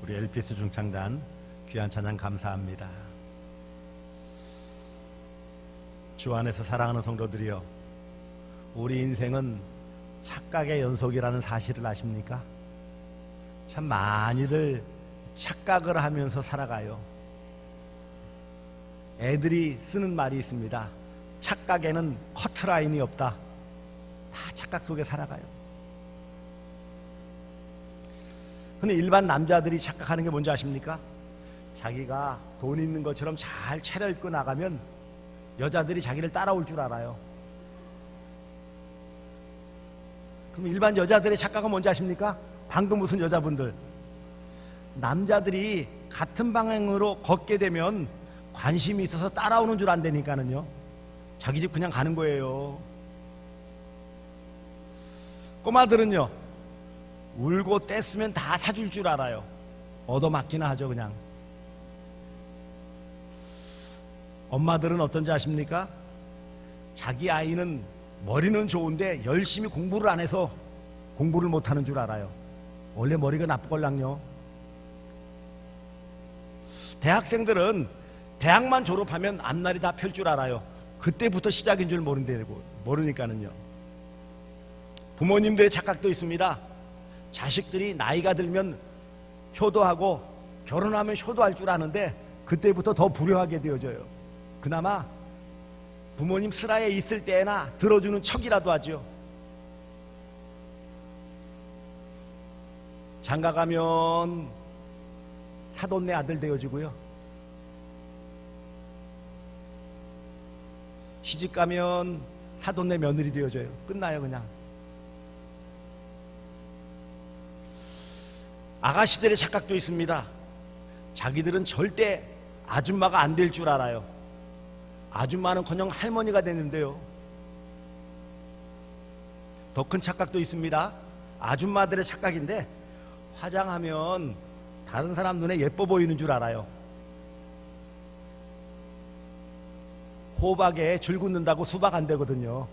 우리 LPS 중창단 귀한 찬양 감사합니다. 주 안에서 사랑하는 성도들이여, 우리 인생은 착각의 연속이라는 사실을 아십니까? 참 많이들 착각을 하면서 살아가요. 애들이 쓰는 말이 있습니다. 착각에는 커트라인이 없다. 다 착각 속에 살아가요. 근데 일반 남자들이 착각하는 게 뭔지 아십니까? 자기가 돈 있는 것처럼 잘 차려입고 나가면 여자들이 자기를 따라올 줄 알아요. 그럼 일반 여자들의 착각은 뭔지 아십니까? 방금 무슨 여자분들, 남자들이 같은 방향으로 걷게 되면 관심이 있어서 따라오는 줄 안다니까는요. 자기 집 그냥 가는 거예요. 꼬마들은요, 울고 떼쓰면 다 사줄 줄 알아요. 얻어맞기나 하죠. 그냥. 엄마들은 어떤지 아십니까? 자기 아이는 머리는 좋은데 열심히 공부를 안 해서 공부를 못하는 줄 알아요. 원래 머리가 나쁘걸랑요. 대학생들은 대학만 졸업하면 앞날이 다 펼 줄 알아요. 그때부터 시작인 줄 모르니까는요. 부모님들의 착각도 있습니다. 자식들이 나이가 들면 효도하고 결혼하면 효도할 줄 아는데 그때부터 더 불효하게 되어져요. 그나마 부모님 슬하에 있을 때나 들어주는 척이라도 하죠. 장가가면 사돈네 아들 되어지고요, 시집가면 사돈네 며느리 되어져요. 끝나요. 그냥. 아가씨들의 착각도 있습니다. 자기들은 절대 아줌마가 안 될 줄 알아요. 아줌마는커녕 할머니가 됐는데요. 더 큰 착각도 있습니다. 아줌마들의 착각인데, 화장하면 다른 사람 눈에 예뻐 보이는 줄 알아요. 호박에 줄 긋는다고 수박 안 되거든요.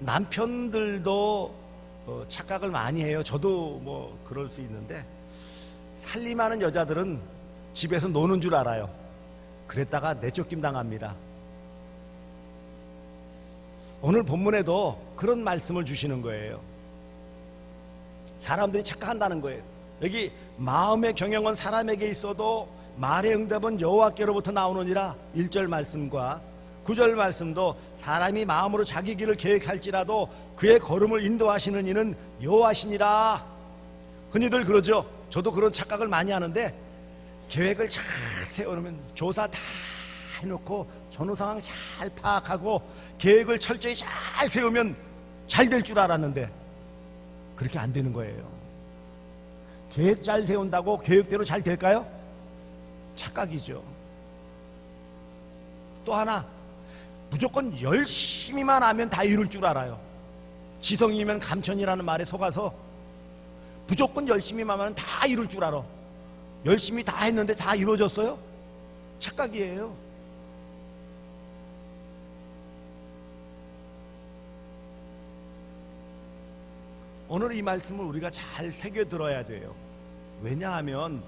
남편들도 착각을 많이 해요. 저도 뭐 그럴 수 있는데, 살림하는 여자들은 집에서 노는 줄 알아요. 그랬다가 내쫓김 당합니다. 오늘 본문에도 그런 말씀을 주시는 거예요. 사람들이 착각한다는 거예요. 여기 마음의 경영은 사람에게 있어도 말의 응답은 여호와께로부터 나오느니라 1절 말씀과 9절 말씀도 사람이 마음으로 자기 길을 계획할지라도 그의 걸음을 인도하시는 이는 여호와시니라. 흔히들 그러죠. 저도 그런 착각을 많이 하는데, 계획을 잘 세워놓으면 조사 다 해놓고 전후 상황 잘 파악하고 계획을 철저히 잘 세우면 잘 될 줄 알았는데 그렇게 안 되는 거예요. 계획 잘 세운다고 계획대로 잘 될까요? 착각이죠. 또 하나, 무조건 열심히만 하면 다 이룰 줄 알아요. 지성이면 감천이라는 말에 속아서 무조건 열심히만 하면 다 이룰 줄 알아. 열심히 다 했는데 다 이루어졌어요? 착각이에요. 오늘 이 말씀을 우리가 잘 새겨 들어야 돼요. 왜냐하면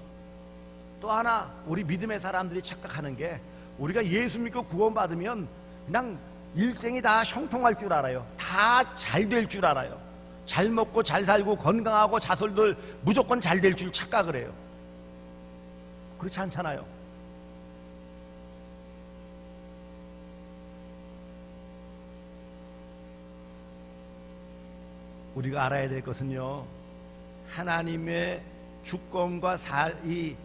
또 하나, 우리 믿음의 사람들이 착각하는 게, 우리가 예수 믿고 구원받으면 그냥 일생이 다 형통할 줄 알아요. 다 잘 될 줄 알아요. 잘 먹고 잘 살고 건강하고 자손들 무조건 잘 될 줄 착각을 해요. 그렇지 않잖아요. 우리가 알아야 될 것은요, 하나님의 주권과 이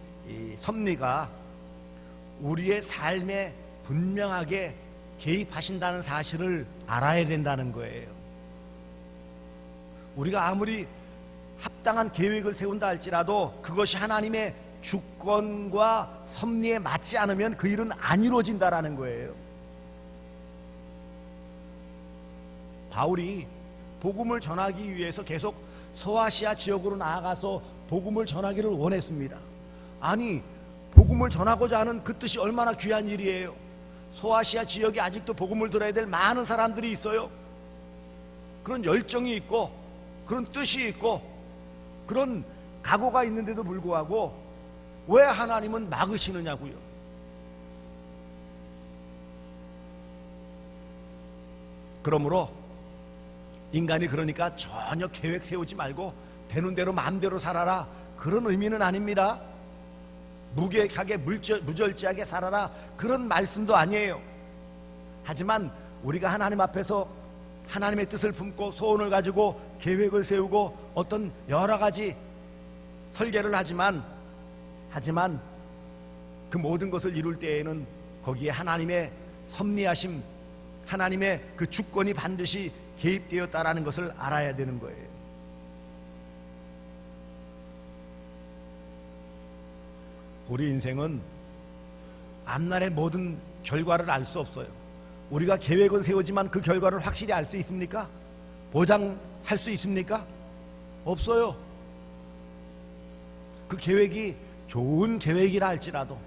섭리가 우리의 삶에 분명하게 개입하신다는 사실을 알아야 된다는 거예요. 우리가 아무리 합당한 계획을 세운다 할지라도 그것이 하나님의 주권과 섭리에 맞지 않으면 그 일은 안 이루어진다라는 거예요. 바울이 복음을 전하기 위해서 계속 소아시아 지역으로 나아가서 복음을 전하기를 원했습니다. 아니, 복음을 전하고자 하는 그 뜻이 얼마나 귀한 일이에요. 소아시아 지역에 아직도 복음을 들어야 될 많은 사람들이 있어요. 그런 열정이 있고 그런 뜻이 있고 그런 각오가 있는데도 불구하고 왜 하나님은 막으시느냐고요. 그러므로 인간이 그러니까 전혀 계획 세우지 말고 되는 대로 마음대로 살아라, 그런 의미는 아닙니다. 무계획하게 무절제하게 살아라, 그런 말씀도 아니에요. 하지만 우리가 하나님 앞에서 하나님의 뜻을 품고 소원을 가지고 계획을 세우고 어떤 여러 가지 설계를 하지만 그 모든 것을 이룰 때에는 거기에 하나님의 섭리하심, 하나님의 그 주권이 반드시 개입되었다라는 것을 알아야 되는 거예요. 우리 인생은 앞날의 모든 결과를 알 수 없어요. 우리가 계획은 세우지만 그 결과를 확실히 알 수 있습니까? 보장할 수 있습니까? 없어요. 그 계획이 좋은 계획이라 할지라도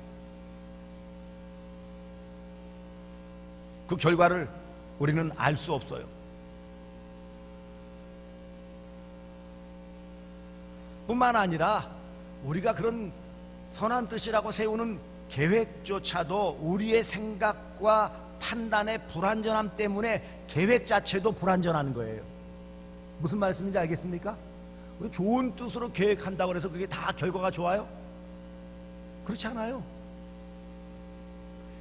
그 결과를 우리는 알 수 없어요. 뿐만 아니라 우리가 그런 선한 뜻이라고 세우는 계획조차도 우리의 생각과 판단의 불완전함 때문에 계획 자체도 불완전한 거예요. 무슨 말씀인지 알겠습니까? 우리 좋은 뜻으로 계획한다고 해서 그게 다 결과가 좋아요? 그렇지 않아요.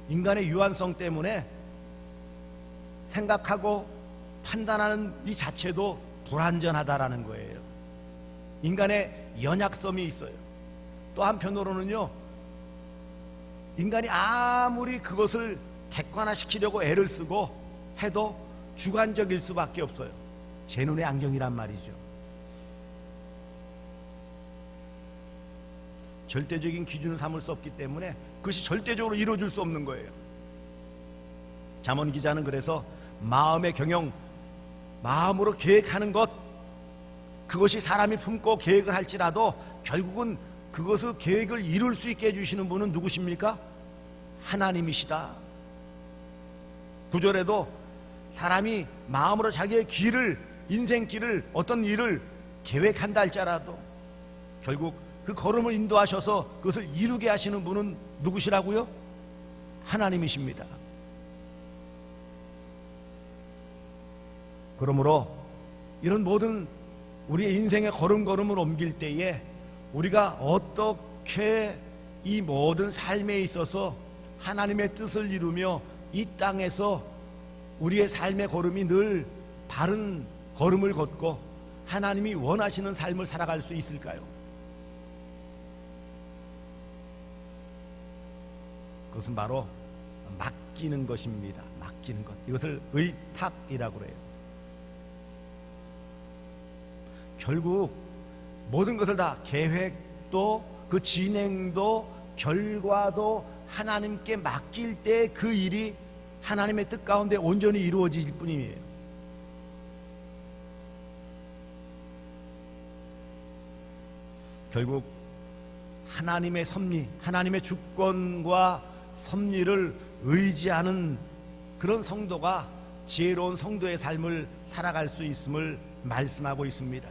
인간의 유한성 때문에 생각하고 판단하는 이 자체도 불완전하다라는 거예요. 인간의 연약성이 있어요. 또 한편으로는요, 인간이 아무리 그것을 객관화시키려고 애를 쓰고 해도 주관적일 수밖에 없어요. 제 눈의 안경이란 말이죠. 절대적인 기준을 삼을 수 없기 때문에 그것이 절대적으로 이루어질 수 없는 거예요. 잠언 기자는 그래서 마음의 경영, 마음으로 계획하는 것, 그것이 사람이 품고 계획을 할지라도 결국은 그것을 계획을 이룰 수 있게 해주시는 분은 누구십니까? 하나님이시다. 9절에도 사람이 마음으로 자기의 길을, 인생길을, 어떤 일을 계획한다 할지라도 결국 그 걸음을 인도하셔서 그것을 이루게 하시는 분은 누구시라고요? 하나님이십니다. 그러므로 이런 모든 우리의 인생의 걸음걸음을 옮길 때에 우리가 어떻게 이 모든 삶에 있어서 하나님의 뜻을 이루며 이 땅에서 우리의 삶의 걸음이 늘 바른 걸음을 걷고 하나님이 원하시는 삶을 살아갈 수 있을까요? 그것은 바로 맡기는 것입니다. 맡기는 것. 이것을 의탁이라고 해요. 결국 모든 것을 다 계획도 그 진행도 결과도 하나님께 맡길 때 그 일이 하나님의 뜻 가운데 온전히 이루어질 뿐이에요. 결국 하나님의 섭리, 하나님의 주권과 섭리를 의지하는 그런 성도가 지혜로운 성도의 삶을 살아갈 수 있음을 말씀하고 있습니다.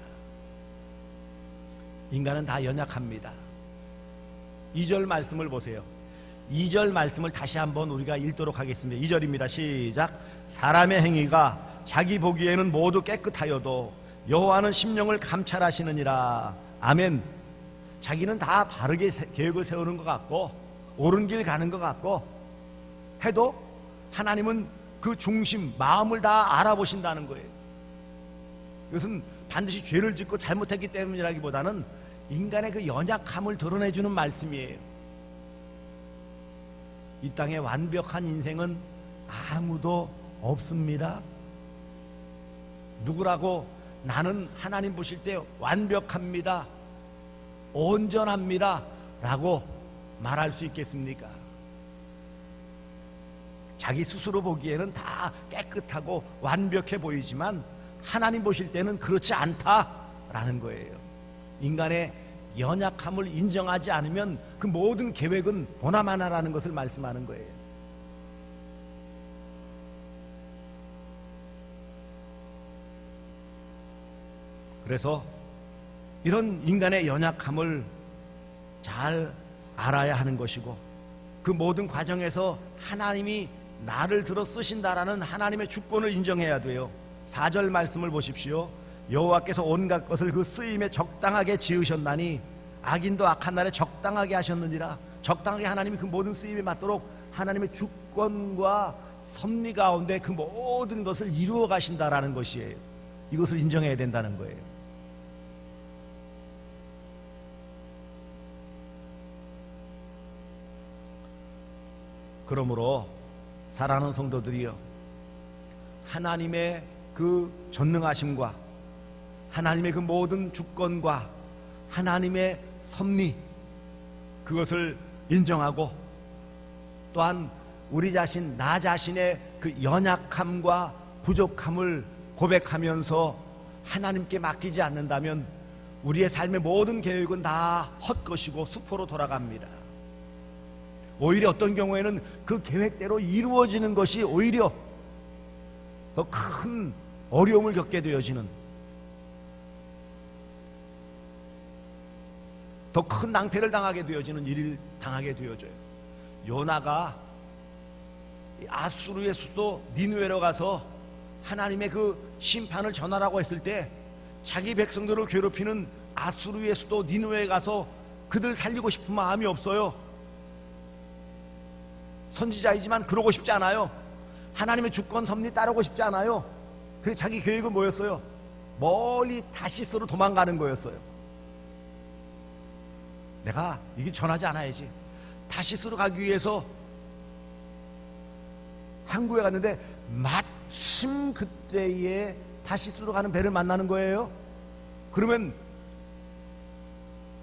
인간은 다 연약합니다. 2절 말씀을 보세요. 2절 말씀을 다시 한번 우리가 읽도록 하겠습니다. 2절입니다. 시작. 사람의 행위가 자기 보기에는 모두 깨끗하여도 여호와는 심령을 감찰하시느니라. 아멘. 자기는 다 바르게 계획을 세우는 것 같고 옳은 길 가는 것 같고 해도 하나님은 그 중심, 마음을 다 알아보신다는 거예요. 이것은 반드시 죄를 짓고 잘못했기 때문이라기보다는 인간의 그 연약함을 드러내주는 말씀이에요. 이 땅에 완벽한 인생은 아무도 없습니다. 누구라고 나는 하나님 보실 때 완벽합니다, 온전합니다 라고 말할 수 있겠습니까? 자기 스스로 보기에는 다 깨끗하고 완벽해 보이지만 하나님 보실 때는 그렇지 않다라는 거예요. 인간의 연약함을 인정하지 않으면 그 모든 계획은 보나마나라는 것을 말씀하는 거예요. 그래서 이런 인간의 연약함을 잘 알아야 하는 것이고, 그 모든 과정에서 하나님이 나를 들어 쓰신다라는 하나님의 주권을 인정해야 돼요. 4절 말씀을 보십시오. 여호와께서 온갖 것을 그 쓰임에 적당하게 지으셨나니 악인도 악한 날에 적당하게 하셨느니라. 적당하게 하나님이 그 모든 쓰임에 맞도록 하나님의 주권과 섭리 가운데 그 모든 것을 이루어 가신다라는 것이에요. 이것을 인정해야 된다는 거예요. 그러므로 사랑하는 성도들이여, 하나님의 그 전능하심과 하나님의 그 모든 주권과 하나님의 섭리, 그것을 인정하고 또한 우리 자신, 나 자신의 그 연약함과 부족함을 고백하면서 하나님께 맡기지 않는다면 우리의 삶의 모든 계획은 다 헛것이고 수포로 돌아갑니다. 오히려 어떤 경우에는 그 계획대로 이루어지는 것이 오히려 더 큰 어려움을 겪게 되어지는, 더 큰 낭패를 당하게 되어지는 일을 당하게 되어져요. 요나가 아수르의 수도 니느웨로 가서 하나님의 그 심판을 전하라고 했을 때 자기 백성들을 괴롭히는 아수르의 수도 니느웨에 가서 그들 살리고 싶은 마음이 없어요. 선지자이지만 그러고 싶지 않아요. 하나님의 주권 섭리 따르고 싶지 않아요. 그래서 자기 계획은 뭐였어요? 멀리 다시스로 도망가는 거였어요. 내가 이게 전하지 않아야지. 다시스로 가기 위해서 항구에 갔는데 마침 그때에 다시스로 가는 배를 만나는 거예요. 그러면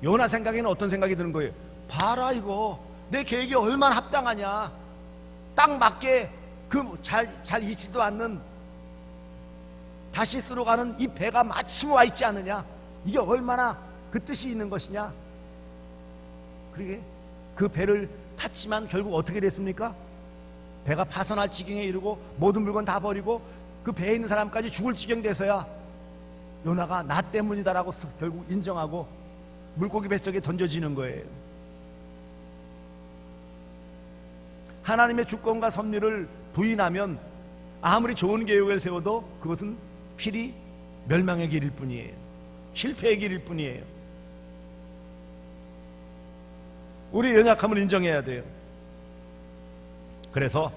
요나 생각에는 어떤 생각이 드는 거예요? 봐라, 이거 내 계획이 얼마나 합당하냐. 딱 맞게 그 잘 있지도 않는 다시스로 가는 이 배가 마침 와 있지 않느냐. 이게 얼마나 그 뜻이 있는 것이냐. 그러게 그 배를 탔지만 결국 어떻게 됐습니까? 배가 파손할 지경에 이르고 모든 물건 다 버리고 그 배에 있는 사람까지 죽을 지경 돼서야 요나가 나 때문이다라고 결국 인정하고 물고기 뱃속에 던져지는 거예요. 하나님의 주권과 섭리를 부인하면 아무리 좋은 계획을 세워도 그것은 필히 멸망의 길일 뿐이에요. 실패의 길일 뿐이에요. 우리 연약함을 인정해야 돼요. 그래서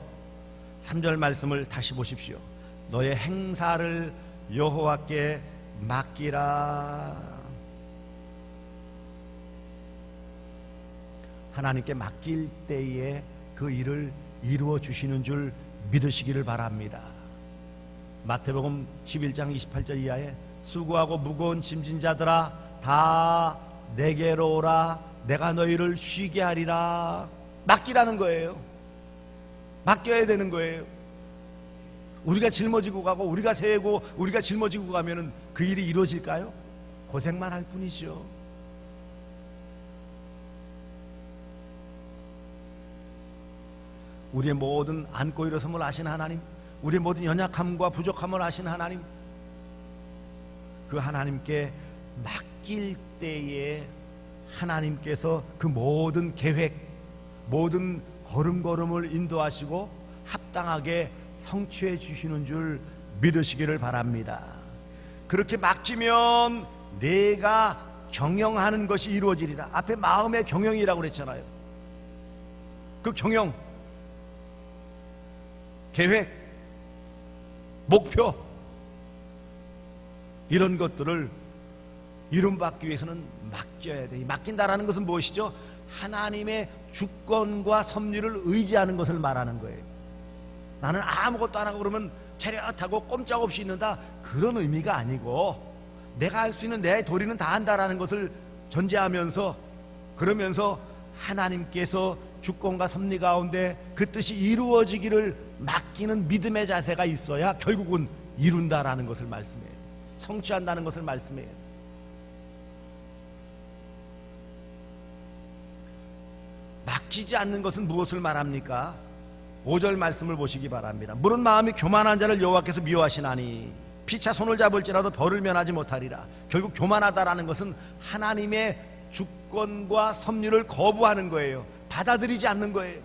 3절 말씀을 다시 보십시오. 너의 행사를 여호와께 맡기라. 하나님께 맡길 때에 그 일을 이루어 주시는 줄 믿으시기를 바랍니다. 마태복음 11장 28절 이하에 수고하고 무거운 짐진 자들아 다 내게로 오라. 내가 너희를 쉬게 하리라. 맡기라는 거예요. 맡겨야 되는 거예요. 우리가 짊어지고 가고 우리가 세고 우리가 짊어지고 가면은 그 일이 이루어질까요? 고생만 할 뿐이죠. 우리의 모든 안고 일어섬을 아시는 하나님, 우리의 모든 연약함과 부족함을 아시는 하나님, 그 하나님께 맡길 때에 하나님께서 그 모든 계획, 모든 걸음걸음을 인도하시고 합당하게 성취해 주시는 줄 믿으시기를 바랍니다. 그렇게 맡기면 내가 경영하는 것이 이루어지리라. 앞에 마음의 경영이라고 그랬잖아요. 그 경영, 계획, 목표, 이런 것들을 이름받기 위해서는 맡겨야 돼. 맡긴다라는 것은 무엇이죠? 하나님의 주권과 섭리를 의지하는 것을 말하는 거예요. 나는 아무것도 안 하고 그러면 차렷하고 꼼짝없이 있는다, 그런 의미가 아니고 내가 할 수 있는 내 도리는 다 한다라는 것을 전제하면서, 그러면서 하나님께서 주권과 섭리 가운데 그 뜻이 이루어지기를 맡기는 믿음의 자세가 있어야 결국은 이룬다라는 것을 말씀해요. 성취한다는 것을 말씀해요. 맡기지 않는 것은 무엇을 말합니까? 5절 말씀을 보시기 바랍니다. 물은 마음이 교만한 자를 여호와께서 미워하시나니 피차 손을 잡을지라도 벌을 면하지 못하리라. 결국 교만하다라는 것은 하나님의 주권과 섭리를 거부하는 거예요. 받아들이지 않는 거예요.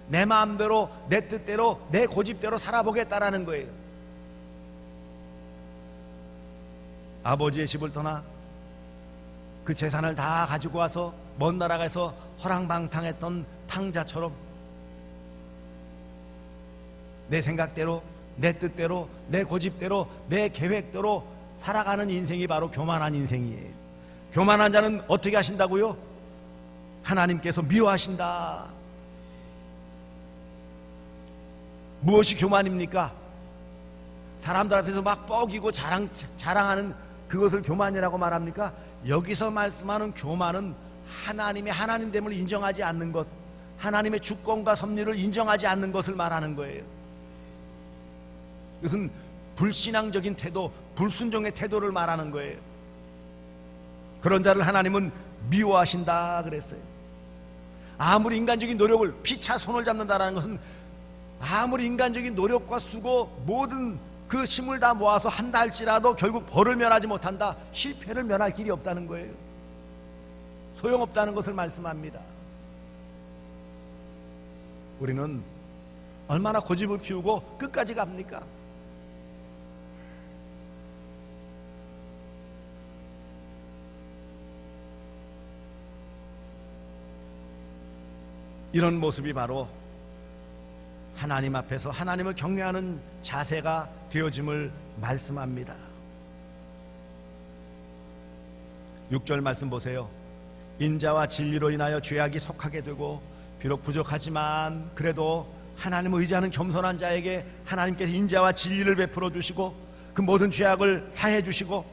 내 마음대로, 내 뜻대로, 내 고집대로 살아보겠다라는 거예요. 아버지의 집을 떠나 그 재산을 다 가지고 와서 먼 나라에서 허랑방탕했던 탕자처럼 내 생각대로, 내 뜻대로, 내 고집대로, 내 계획대로 살아가는 인생이 바로 교만한 인생이에요. 교만한 자는 어떻게 하신다고요? 하나님께서 미워하신다. 무엇이 교만입니까? 사람들 앞에서 막 뻐기고 자랑하는 그것을 교만이라고 말합니까? 여기서 말씀하는 교만은 하나님됨을 인정하지 않는 것, 하나님의 주권과 섭리를 인정하지 않는 것을 말하는 거예요. 이것은 불신앙적인 태도, 불순종의 태도를 말하는 거예요. 그런 자를 하나님은 미워하신다 그랬어요. 아무리 인간적인 노력을, 피차 손을 잡는다라는 것은 아무리 인간적인 노력과 수고, 모든 그 힘을 다 모아서 한다 할지라도 결국 벌을 면하지 못한다, 실패를 면할 길이 없다는 거예요. 소용없다는 것을 말씀합니다. 우리는 얼마나 고집을 피우고 끝까지 갑니까? 이런 모습이 바로 하나님 앞에서 하나님을 경외하는 자세가 되어짐을 말씀합니다. 6절 말씀 보세요. 인자와 진리로 인하여 죄악이 속하게 되고 비록 부족하지만 그래도 하나님을 의지하는 겸손한 자에게 하나님께서 인자와 진리를 베풀어 주시고 그 모든 죄악을 사해 주시고,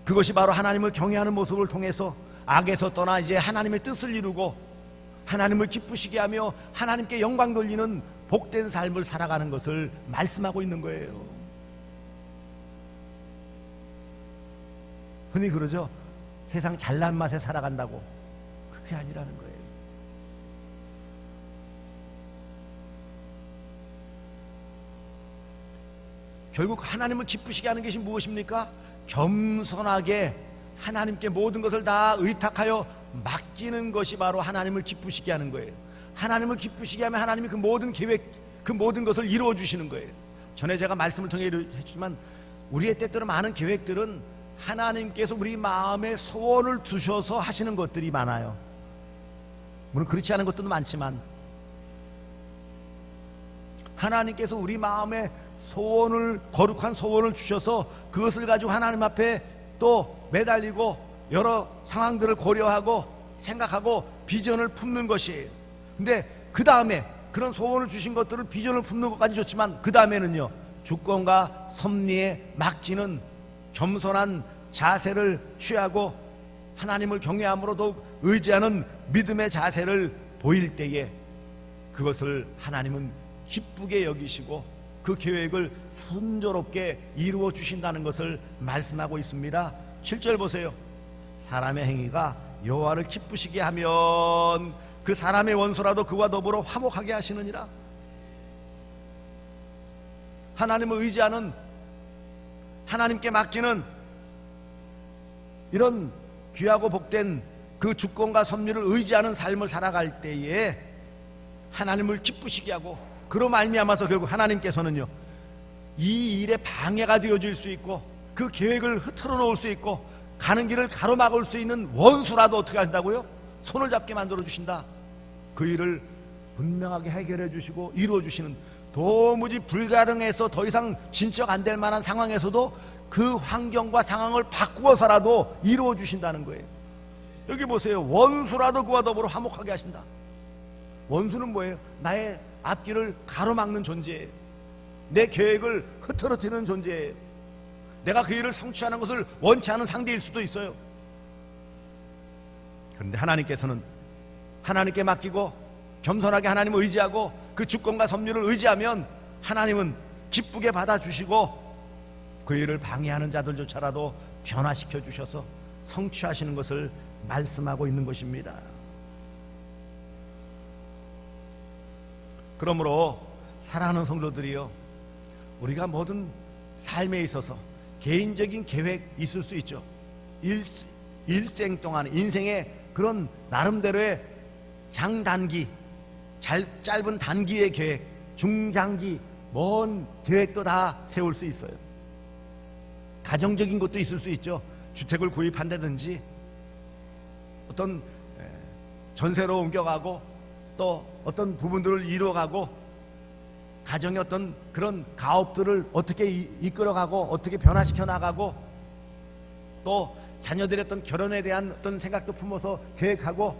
그것이 바로 하나님을 경외하는 모습을 통해서 악에서 떠나 이제 하나님의 뜻을 이루고 하나님을 기쁘시게 하며 하나님께 영광 돌리는 복된 삶을 살아가는 것을 말씀하고 있는 거예요. 흔히 그러죠. 세상 잘난 맛에 살아간다고. 그게 아니라는 거예요. 결국 하나님을 기쁘시게 하는 것이 무엇입니까? 겸손하게 하나님께 모든 것을 다 의탁하여 맡기는 것이 바로 하나님을 기쁘시게 하는 거예요. 하나님을 기쁘시게 하면 하나님이 그 모든 계획, 그 모든 것을 이루어 주시는 거예요. 전에 제가 말씀을 통해 했지만 우리의 때때로 많은 계획들은 하나님께서 우리 마음에 소원을 두셔서 하시는 것들이 많아요. 물론 그렇지 않은 것들도 많지만 하나님께서 우리 마음에 소원을, 거룩한 소원을 주셔서 그것을 가지고 하나님 앞에 또 매달리고 여러 상황들을 고려하고 생각하고 비전을 품는 것이에요. 근데 그 다음에 그런 소원을 주신 것들을 비전을 품는 것까지 좋지만 그 다음에는요, 주권과 섭리에 맡기는 겸손한 자세를 취하고 하나님을 경외함으로 더욱 의지하는 믿음의 자세를 보일 때에 그것을 하나님은 기쁘게 여기시고 그 계획을 순조롭게 이루어 주신다는 것을 말씀하고 있습니다. 7절 보세요. 사람의 행위가 여호와를 기쁘시게 하면 그 사람의 원수라도 그와 더불어 화목하게 하시느니라. 하나님을 의지하는, 하나님께 맡기는 이런 귀하고 복된 그 주권과 섭리를 의지하는 삶을 살아갈 때에 하나님을 기쁘시게 하고, 그로 말미암아서 결국 하나님께서는요, 이 일에 방해가 되어질 수 있고 그 계획을 흐트러 놓을 수 있고 가는 길을 가로막을 수 있는 원수라도 어떻게 한다고요? 손을 잡게 만들어 주신다. 그 일을 분명하게 해결해 주시고 이루어 주시는, 도무지 불가능해서 더 이상 진척 안 될 만한 상황에서도 그 환경과 상황을 바꾸어서라도 이루어 주신다는 거예요. 여기 보세요. 원수라도 그와 더불어 화목하게 하신다. 원수는 뭐예요? 나의 앞길을 가로막는 존재예요. 내 계획을 흐트러뜨리는 존재예요. 내가 그 일을 성취하는 것을 원치 않은 상대일 수도 있어요. 그런데 하나님께서는 하나님께 맡기고 겸손하게 하나님을 의지하고 그 주권과 섭리를 의지하면 하나님은 기쁘게 받아주시고 그 일을 방해하는 자들조차라도 변화시켜 주셔서 성취하시는 것을 말씀하고 있는 것입니다. 그러므로 사랑하는 성도들이요, 우리가 모든 삶에 있어서 개인적인 계획 있을 수 있죠. 일생 동안 인생의 그런 나름대로의 장단기, 짧은 단기의 계획, 중장기, 먼 계획도 다 세울 수 있어요. 가정적인 것도 있을 수 있죠. 주택을 구입한다든지 어떤 전세로 옮겨가고 또 어떤 부분들을 이루어가고 가정의 어떤 그런 가업들을 어떻게 이끌어가고 어떻게 변화시켜 나가고 또 자녀들의 어떤 결혼에 대한 어떤 생각도 품어서 계획하고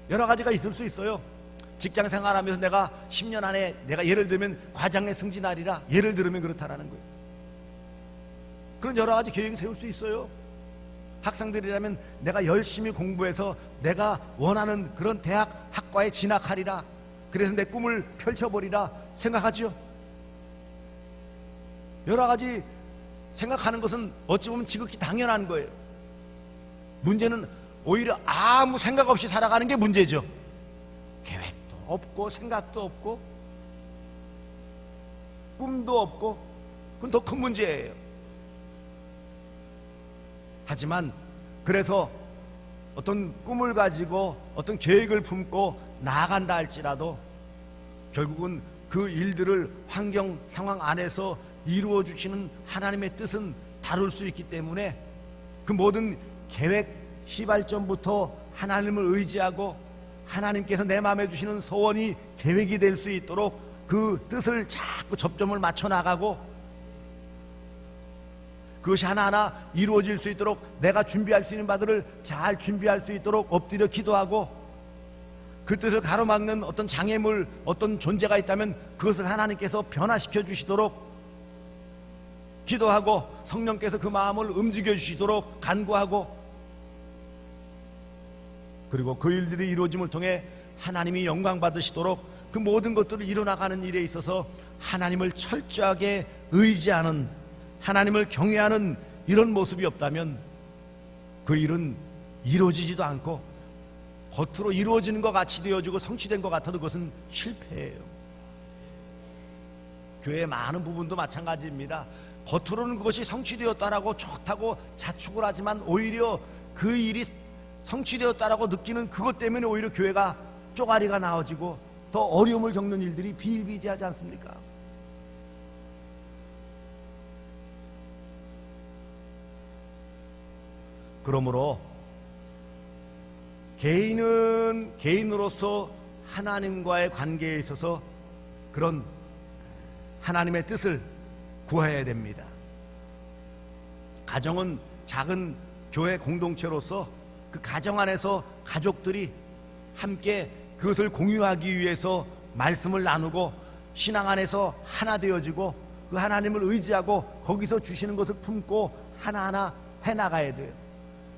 여러 가지가 있을 수 있어요. 직장 생활하면서 내가 10년 안에 내가 예를 들면 과장에 승진하리라, 예를 들면 그렇다라는 거예요. 그런 여러 가지 계획을 세울 수 있어요. 학생들이라면 내가 열심히 공부해서 내가 원하는 그런 대학 학과에 진학하리라, 그래서 내 꿈을 펼쳐버리라 생각하죠. 여러 가지 생각하는 것은 어찌 보면 지극히 당연한 거예요. 문제는 오히려 아무 생각 없이 살아가는 게 문제죠. 계획도 없고 생각도 없고 꿈도 없고, 그건 더 큰 문제예요. 하지만 그래서 어떤 꿈을 가지고 어떤 계획을 품고 나아간다 할지라도 결국은 그 일들을 환경 상황 안에서 이루어 주시는 하나님의 뜻은 다룰 수 있기 때문에 그 모든 계획 시발점부터 하나님을 의지하고 하나님께서 내 마음에 주시는 소원이 계획이 될 수 있도록 그 뜻을 자꾸 접점을 맞춰 나가고 그것이 하나하나 이루어질 수 있도록 내가 준비할 수 있는 바들을 잘 준비할 수 있도록 엎드려 기도하고, 그 뜻을 가로막는 어떤 장애물, 어떤 존재가 있다면 그것을 하나님께서 변화시켜 주시도록 기도하고, 성령께서 그 마음을 움직여 주시도록 간구하고, 그리고 그 일들이 이루어짐을 통해 하나님이 영광 받으시도록 그 모든 것들을 이뤄나가는 일에 있어서 하나님을 철저하게 의지하는, 하나님을 경외하는 이런 모습이 없다면 그 일은 이루어지지도 않고 겉으로 이루어지는 것 같이 되어지고 성취된 것 같아도 그것은 실패예요. 교회의 많은 부분도 마찬가지입니다. 겉으로는 그것이 성취되었다라고 좋다고 자축을 하지만 오히려 그 일이 성취되었다라고 느끼는 그것 때문에 오히려 교회가 쪼가리가 나와지고 더 어려움을 겪는 일들이 비일비재하지 않습니까? 그러므로 개인은 개인으로서 하나님과의 관계에 있어서 그런 하나님의 뜻을 구해야 됩니다. 가정은 작은 교회 공동체로서 그 가정 안에서 가족들이 함께 그것을 공유하기 위해서 말씀을 나누고 신앙 안에서 하나 되어지고 그 하나님을 의지하고 거기서 주시는 것을 품고 하나하나 해나가야 돼요.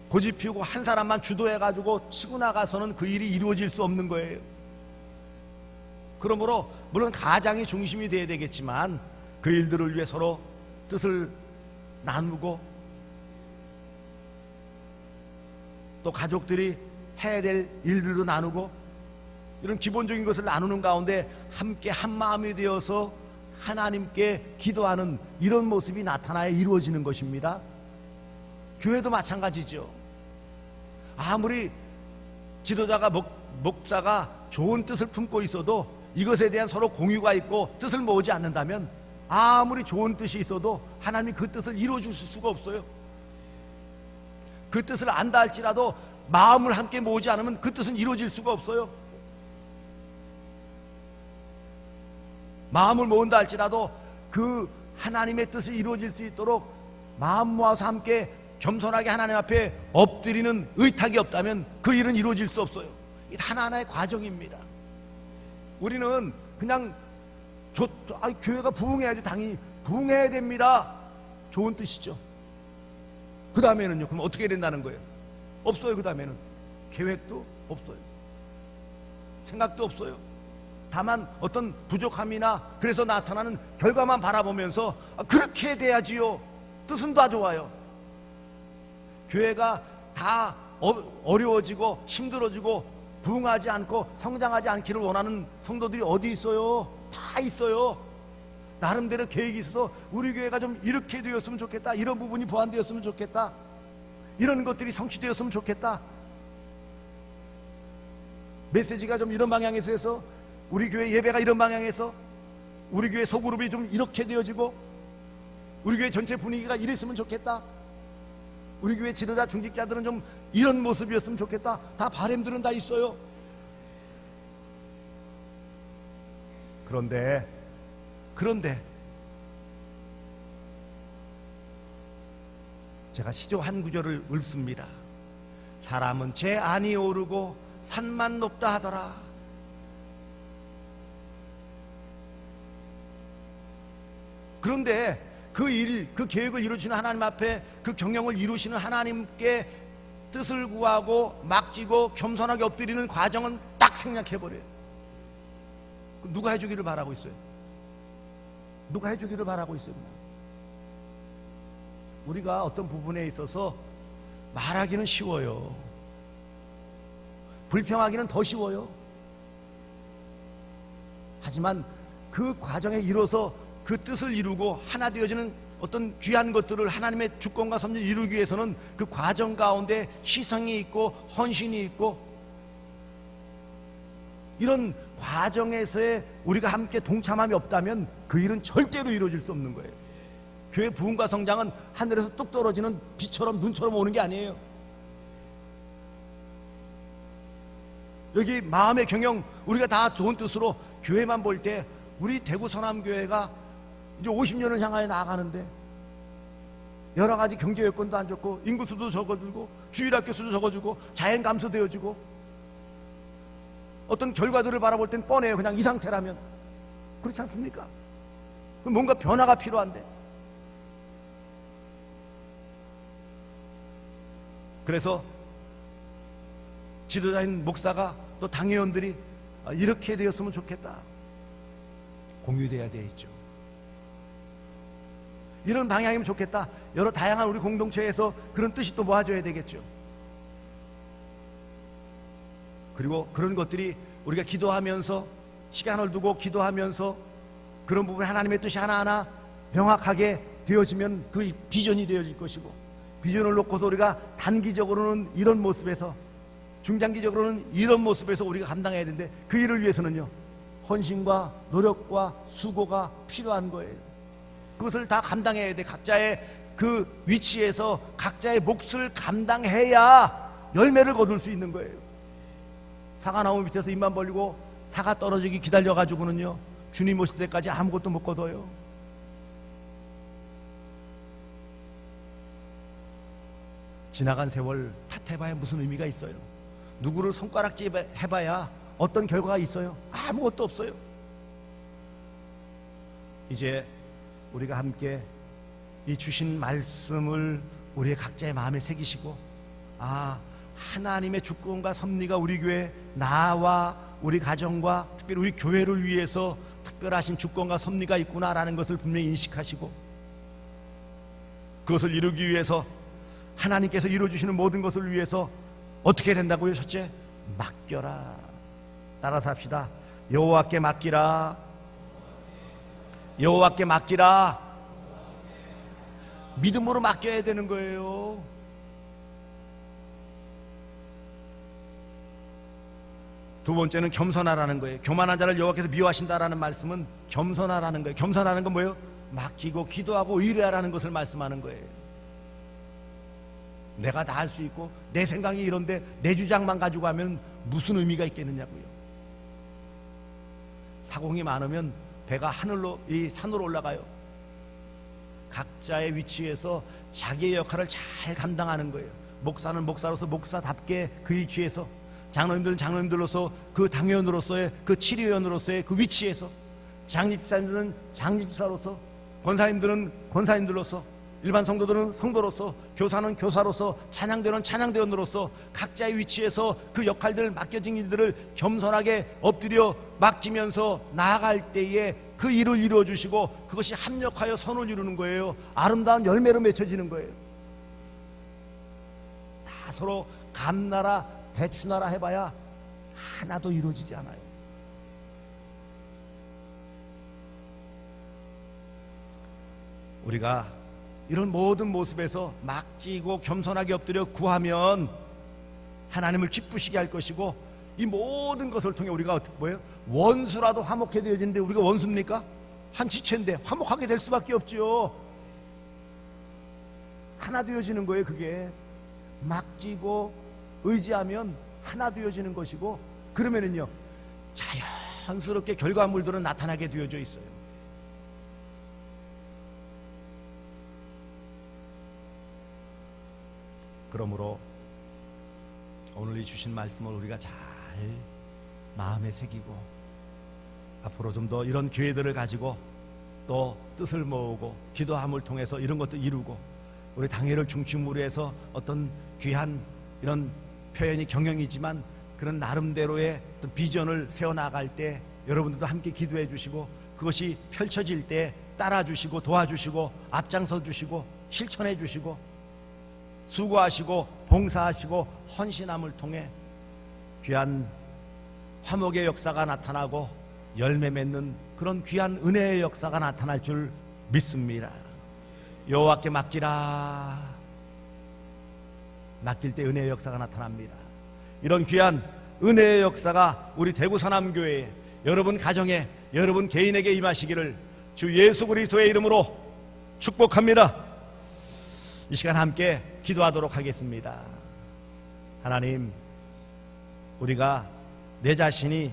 고집 피우고 한 사람만 주도해가지고 치고 나가서는 그 일이 이루어질 수 없는 거예요. 그러므로 물론 가장이 중심이 돼야 되겠지만 그 일들을 위해 서로 뜻을 나누고 또 가족들이 해야 될 일들도 나누고 이런 기본적인 것을 나누는 가운데 함께 한 마음이 되어서 하나님께 기도하는 이런 모습이 나타나야 이루어지는 것입니다. 교회도 마찬가지죠. 아무리 지도자가 목사가 좋은 뜻을 품고 있어도 이것에 대한 서로 공유가 있고 뜻을 모으지 않는다면 아무리 좋은 뜻이 있어도 하나님이 그 뜻을 이루어 주실 수가 없어요. 그 뜻을 안다 할지라도 마음을 함께 모으지 않으면 그 뜻은 이루어질 수가 없어요. 마음을 모은다 할지라도 그 하나님의 뜻이 이루어질 수 있도록 마음 모아서 함께 겸손하게 하나님 앞에 엎드리는 의탁이 없다면 그 일은 이루어질 수 없어요. 이게 하나하나의 과정입니다. 우리는 그냥 교회가 부흥해야지, 당연히 부흥해야 됩니다. 좋은 뜻이죠. 그 다음에는요, 그럼 어떻게 된다는 거예요? 없어요. 그 다음에는 계획도 없어요. 생각도 없어요. 다만 어떤 부족함이나 그래서 나타나는 결과만 바라보면서 그렇게 돼야지요. 뜻은 다 좋아요. 교회가 다 어려워지고 힘들어지고 부흥하지 않고 성장하지 않기를 원하는 성도들이 어디 있어요? 다 있어요. 나름대로 계획이 있어서 우리 교회가 좀 이렇게 되었으면 좋겠다, 이런 부분이 보완되었으면 좋겠다, 이런 것들이 성취되었으면 좋겠다, 메시지가 좀 이런 방향에서 해서 우리 교회 예배가 이런 방향에서 우리 교회 소그룹이 좀 이렇게 되어지고 우리 교회 전체 분위기가 이랬으면 좋겠다, 우리 교회 지도자 중직자들은 좀 이런 모습이었으면 좋겠다, 다 바람들은 다 있어요. 그런데 제가 시조 한 구절을 읊습니다. 사람은 제 안이 오르고 산만 높다 하더라. 그런데 그 계획을 이루시는 하나님 앞에 그 경영을 이루시는 하나님께 뜻을 구하고 막지고 겸손하게 엎드리는 과정은 딱 생략해버려요. 누가 해주기를 바라고 있어요? 누가 해주기를 바라고 있어요? 우리가 어떤 부분에 있어서 말하기는 쉬워요. 불평하기는 더 쉬워요. 하지만 그 과정에 이뤄서 그 뜻을 이루고 하나 되어지는 어떤 귀한 것들을 하나님의 주권과 섭리를 이루기 위해서는 그 과정 가운데 희생이 있고 헌신이 있고 이런 과정에서의 우리가 함께 동참함이 없다면 그 일은 절대로 이루어질 수 없는 거예요. 교회 부흥과 성장은 하늘에서 뚝 떨어지는 비처럼 눈처럼 오는 게 아니에요. 여기 마음의 경영, 우리가 다 좋은 뜻으로 교회만 볼 때 우리 대구 서남교회가 이제 50년을 향하여 나아가는데 여러 가지 경제 여건도 안 좋고 인구수도 적어들고 주일학교 수도 적어지고 자연 감소되어지고 어떤 결과들을 바라볼 땐 뻔해요. 그냥 이 상태라면. 그렇지 않습니까? 뭔가 변화가 필요한데. 그래서 지도자인 목사가 또 당회원들이 이렇게 되었으면 좋겠다, 공유돼야 되겠죠. 이런 방향이면 좋겠다, 여러 다양한 우리 공동체에서 그런 뜻이 또 모아져야 되겠죠. 그리고 그런 것들이 우리가 기도하면서 시간을 두고 기도하면서 그런 부분에 하나님의 뜻이 하나하나 명확하게 되어지면 그 비전이 되어질 것이고, 비전을 놓고서 우리가 단기적으로는 이런 모습에서, 중장기적으로는 이런 모습에서 우리가 감당해야 되는데 그 일을 위해서는요 헌신과 노력과 수고가 필요한 거예요. 그것을 다 감당해야 돼. 각자의 그 위치에서 각자의 몫을 감당해야 열매를 거둘 수 있는 거예요. 사과나무 밑에서 입만 벌리고 사과 떨어지기 기다려가지고는요 주님 오실 때까지 아무것도 못 거둬요. 지나간 세월 탓해봐야 무슨 의미가 있어요? 누구를 손가락질 해봐야 어떤 결과가 있어요? 아무것도 없어요. 이제 우리가 함께 이 주신 말씀을 우리의 각자의 마음에 새기시고, 하나님의 주권과 섭리가 우리 교회, 나와 우리 가정과 특별히 우리 교회를 위해서 특별하신 주권과 섭리가 있구나라는 것을 분명히 인식하시고, 그것을 이루기 위해서 하나님께서 이루어주시는 모든 것을 위해서 어떻게 된다고요? 첫째, 맡겨라. 따라서 합시다. 여호와께 맡기라. 여호와께 맡기라. 믿음으로 맡겨야 되는 거예요. 두 번째는 겸손하라는 거예요. 교만한 자를 여호와께서 미워하신다라는 말씀은 겸손하라는 거예요. 겸손하는 건 뭐예요? 맡기고 기도하고 의뢰하라는 것을 말씀하는 거예요. 내가 다 할 수 있고 내 생각이 이런데 내 주장만 가지고 하면 무슨 의미가 있겠느냐고요. 사공이 많으면 배가 하늘로, 이 산으로 올라가요. 각자의 위치에서 자기의 역할을 잘 감당하는 거예요. 목사는 목사로서 목사답게 그 위치에서, 장로님들은 장로님들로서 그 당회원으로서의 그 치료위원으로서의 그 위치에서, 장집사님들은 장집사로서, 권사님들은 권사님들로서, 일반 성도들은 성도로서, 교사는 교사로서, 찬양대원은 찬양대원으로서 각자의 위치에서 그 역할들을 맡겨진 일들을 겸손하게 엎드려 맡기면서 나아갈 때에 그 일을 이루어주시고 그것이 합력하여 선을 이루는 거예요. 아름다운 열매로 맺혀지는 거예요. 다 서로 감나라 대추나라 해봐야 하나도 이루어지지 않아요. 우리가 이런 모든 모습에서 맡기고 겸손하게 엎드려 구하면 하나님을 기쁘시게 할 것이고, 이 모든 것을 통해 우리가 어떻게 보여요? 원수라도 화목해 되어지는데 우리가 원수입니까? 한 지체인데 화목하게 될 수밖에 없죠. 하나 되어지는 거예요. 그게 맡기고 의지하면 하나 되어지는 것이고, 그러면은요 자연스럽게 결과물들은 나타나게 되어져 있어요. 그러므로 오늘 이 주신 말씀을 우리가 잘 마음에 새기고, 앞으로 좀 더 이런 기회들을 가지고 또 뜻을 모으고 기도함을 통해서 이런 것도 이루고, 우리 당회를 중심으로 해서 어떤 귀한 이런 표현이 경영이지만 그런 나름대로의 어떤 비전을 세워나갈 때 여러분들도 함께 기도해 주시고, 그것이 펼쳐질 때 따라 주시고 도와주시고 앞장서 주시고 실천해 주시고 수고하시고 봉사하시고 헌신함을 통해 귀한 화목의 역사가 나타나고 열매 맺는 그런 귀한 은혜의 역사가 나타날 줄 믿습니다. 여호와께 맡기라. 맡길 때 은혜의 역사가 나타납니다. 이런 귀한 은혜의 역사가 우리 대구 서남교회에, 여러분 가정에, 여러분 개인에게 임하시기를 주 예수 그리스도의 이름으로 축복합니다. 이 시간 함께 기도하도록 하겠습니다. 하나님, 우리가 내 자신이,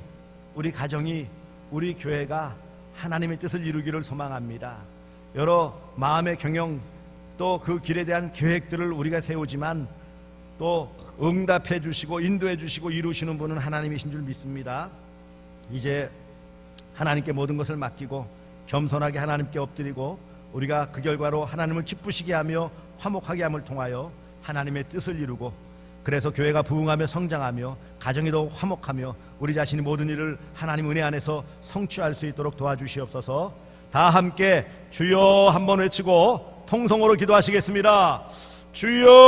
우리 가정이, 우리 교회가 하나님의 뜻을 이루기를 소망합니다. 여러 마음의 경영, 또 그 길에 대한 계획들을 우리가 세우지만 또 응답해 주시고 인도해 주시고 이루시는 분은 하나님이신 줄 믿습니다. 이제 하나님께 모든 것을 맡기고 겸손하게 하나님께 엎드리고, 우리가 그 결과로 하나님을 기쁘시게 하며 화목하게 함을 통하여 하나님의 뜻을 이루고, 그래서 교회가 부흥하며 성장하며 가정이 더욱 화목하며 우리 자신이 모든 일을 하나님 은혜 안에서 성취할 수 있도록 도와주시옵소서. 다 함께 주여 한번 외치고 통성으로 기도하시겠습니다. 주여,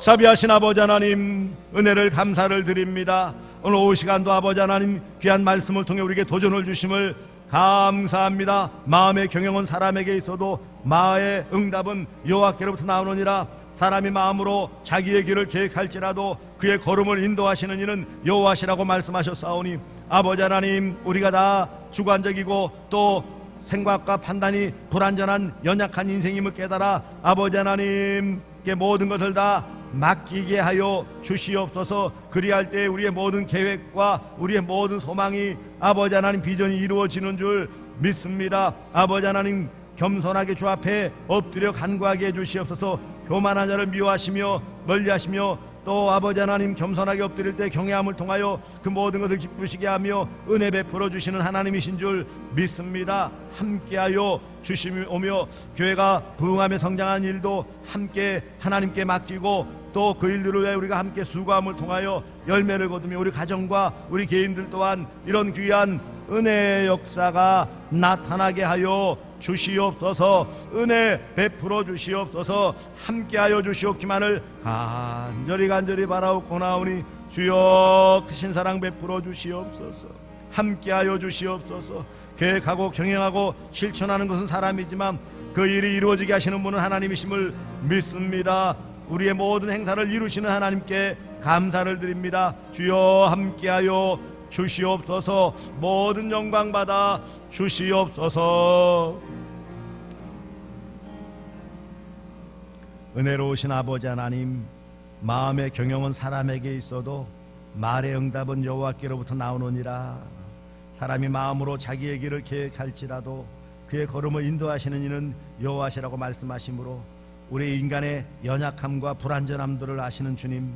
자비하신 아버지 하나님, 은혜를 감사를 드립니다. 오늘 오후 시간도 아버지 하나님 귀한 말씀을 통해 우리에게 도전을 주심을 감사합니다. 마음의 경영은 사람에게 있어도 마의 응답은 여호와께로부터 나오느니라. 사람이 마음으로 자기의 길을 계획할지라도 그의 걸음을 인도하시는 이는 여호와시라고 말씀하셨사오니, 아버지 하나님, 우리가 다 주관적이고 또 생각과 판단이 불완전한 연약한 인생임을 깨달아 아버지 하나님께 모든 것을 다 맡기게 하여 주시옵소서. 그리할 때 우리의 모든 계획과 우리의 모든 소망이 아버지 하나님 비전이 이루어지는 줄 믿습니다. 아버지 하나님, 겸손하게 주 앞에 엎드려 간구하게 해주시옵소서. 교만한 자를 미워하시며 멀리하시며 또 아버지 하나님 겸손하게 엎드릴 때 경외함을 통하여 그 모든 것을 기쁘시게 하며 은혜 베풀어 주시는 하나님이신 줄 믿습니다. 함께하여 주시오며 교회가 부흥하며 성장하는 일도 함께 하나님께 맡기고 또 그 일들을 위해 우리가 함께 수고함을 통하여 열매를 거두며 우리 가정과 우리 개인들 또한 이런 귀한 은혜의 역사가 나타나게 하여 주시옵소서. 은혜 베풀어 주시옵소서. 함께하여 주시옵기만을 간절히 바라옵고나오니 주여 크신 사랑 베풀어 주시옵소서. 함께하여 주시옵소서. 계획하고 경영하고 실천하는 것은 사람이지만 그 일이 이루어지게 하시는 분은 하나님이심을 믿습니다. 우리의 모든 행사를 이루시는 하나님께 감사를 드립니다. 주여 함께하여 주시옵소서. 모든 영광 받아 주시옵소서. 은혜로우신 아버지 하나님, 마음의 경영은 사람에게 있어도 말의 응답은 여호와께로부터 나오느니라. 사람이 마음으로 자기의 길을 계획할지라도 그의 걸음을 인도하시는 이는 여호와시라고 말씀하시므로 우리 인간의 연약함과 불완전함들을 아시는 주님,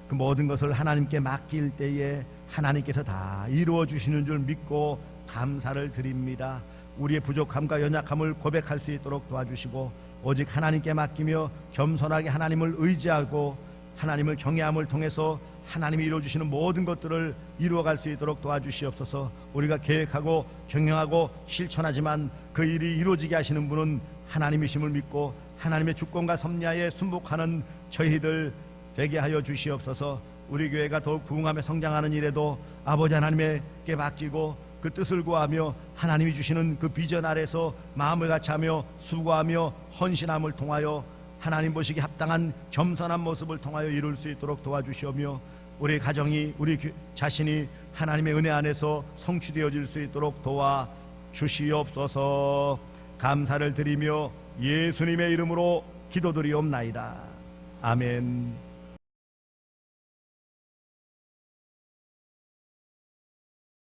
그 모든 것을 하나님께 맡길 때에 하나님께서 다 이루어 주시는 줄 믿고 감사를 드립니다. 우리의 부족함과 연약함을 고백할 수 있도록 도와주시고 오직 하나님께 맡기며 겸손하게 하나님을 의지하고 하나님을 경외함을 통해서 하나님이 이루어주시는 모든 것들을 이루어갈 수 있도록 도와주시옵소서. 우리가 계획하고 경영하고 실천하지만 그 일이 이루어지게 하시는 분은 하나님이심을 믿고 하나님의 주권과 섭리하에 순복하는 저희들 되게 하여 주시옵소서. 우리 교회가 더욱 부흥하며 성장하는 일에도 아버지 하나님께 맡기고 그 뜻을 구하며 하나님이 주시는 그 비전 아래서 마음을 같이하며 수고하며 헌신함을 통하여 하나님 보시기 합당한 겸손한 모습을 통하여 이룰 수 있도록 도와주시오며, 우리 가정이, 우리 자신이 하나님의 은혜 안에서 성취되어질 수 있도록 도와주시옵소서. 감사를 드리며 예수님의 이름으로 기도드리옵나이다. 아멘.